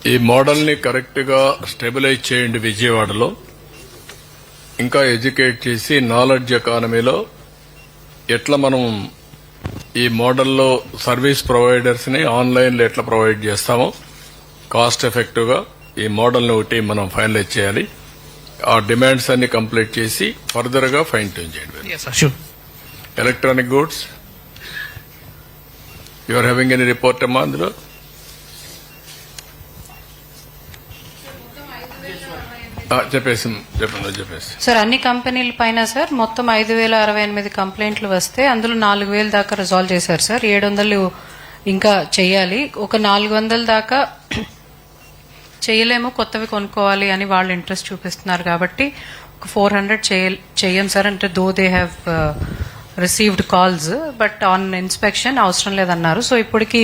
ఈ మోడల్ని కరెక్ట్గా స్టెబిలైజ్ చేయండి విజయవాడలో. ఇంకా ఎడ్యుకేట్ చేసి నాలెడ్జ్ ఎకానమీలో ఎట్లా మనం ఈ మోడల్లో సర్వీస్ ప్రొవైడర్స్ ని ఆన్లైన్లో ఎట్లా ప్రొవైడ్ చేస్తామో కాస్ట్ ఎఫెక్టివ్ గా ఈ మోడల్ని ఒకటి మనం ఫైనలైజ్ చేయాలి. ఆ డిమాండ్స్ అన్ని కంప్లీట్ చేసి ఫర్దర్ గా ఫైన్ ట్యూన్ చేయండి. Electronic goods you are having any report అమ్మా అందులో? చెప్పేసి సార్ అన్ని కంపెనీల పైన సార్ మొత్తం 5,068 కంప్లైంట్లు వస్తే అందులో 4,000 దాకా రిజాల్వ్ చేశారు సార్. 700 ఇంకా చెయ్యాలి. ఒక 400 దాకా చేయలేము, కొత్తవి కొనుక్కోవాలి అని వాళ్ళు ఇంట్రెస్ట్ చూపిస్తున్నారు కాబట్టి ఒక 400 చెయ్యం సార్. అంటే though they have received calls but on inspection అవసరం లేదన్నారు. సో ఇప్పటికి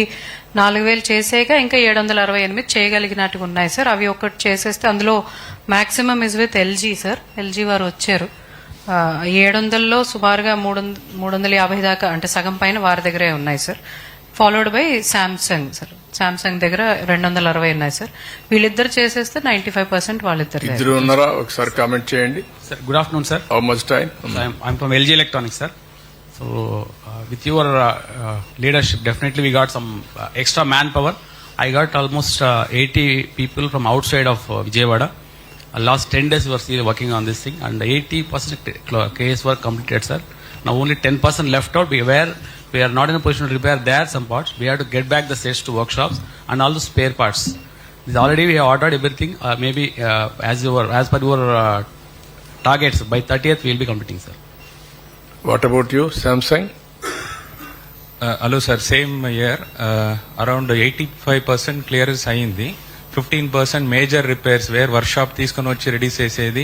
4,000 చేసాక ఇంకా 768 చేయగలిగినట్టుగా ఉన్నాయి సార్. అవి ఒకటి చేసేస్తే అందులో maximum is with LG sir. LG వారు వచ్చారు. 700లో సుమారుగా 350 దాకా అంటే సగం పైన వారి దగ్గరే ఉన్నాయి sir. Followed by Samsung sir. Samsung దగ్గర 260 ఉన్నాయి సార్. వీళ్ళిద్దరు చేసేస్తే 95% వాళ్ళిద్దరు ఉన్నారా? ఒకసారి కామెంట్ చేయండి sir. Good afternoon sir. How much time? I'm from LG Electronics sir. So with your leadership definitely we got some extra manpower. I got almost 80 people from outside of Vijayawada. Last 10 days we were still working on this thing and 80% case were completed sir. Now only 10% left out. We are not in a position to repair there some parts. We have to get back the sets to workshops and all the spare parts. This already we have ordered everything. Maybe as per your targets by 30th we will be completing sir. What about you, Samsung? Hello sir, same year. Around 85% clearance అయింది. 15% major repairs wear workshop తీసుకుని వచ్చి ready చేసేది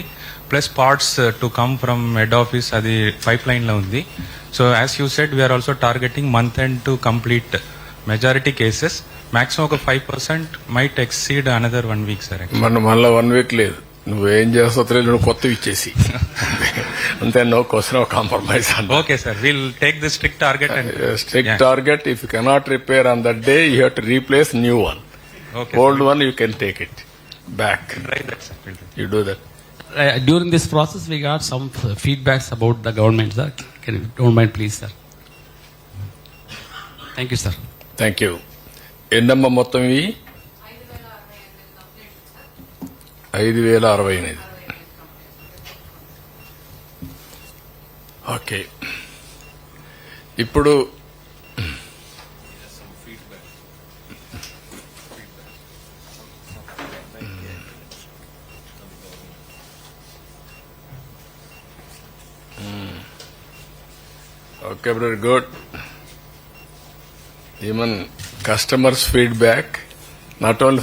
plus parts to come from head office అది pipeline లో ఉంది. So as you said we're also targeting month end to complete majority cases. Maximum ఒక 5% might exceed another 1 week sir. మళ్ళీ 1 week లేదు, నువ్వేం చేస్తావు తెలియదు, నువ్వు కొత్తవి ఇచ్చేసి అంతే. No question of compromise. Okay sir, will take the strict target. Strict target. If you cannot repair on that day you have to replace new one. Okay, old one you can take it back. Right, sir. You do that. During this process we got some feedbacks about the government sir. Can you don't mind please sir? Thank you sir. Thank you. ఎన్నమ్మ మొత్తం ఇవి? 5,068. Okay. ఇప్పుడు okay, very good. Even customers' feedback, not only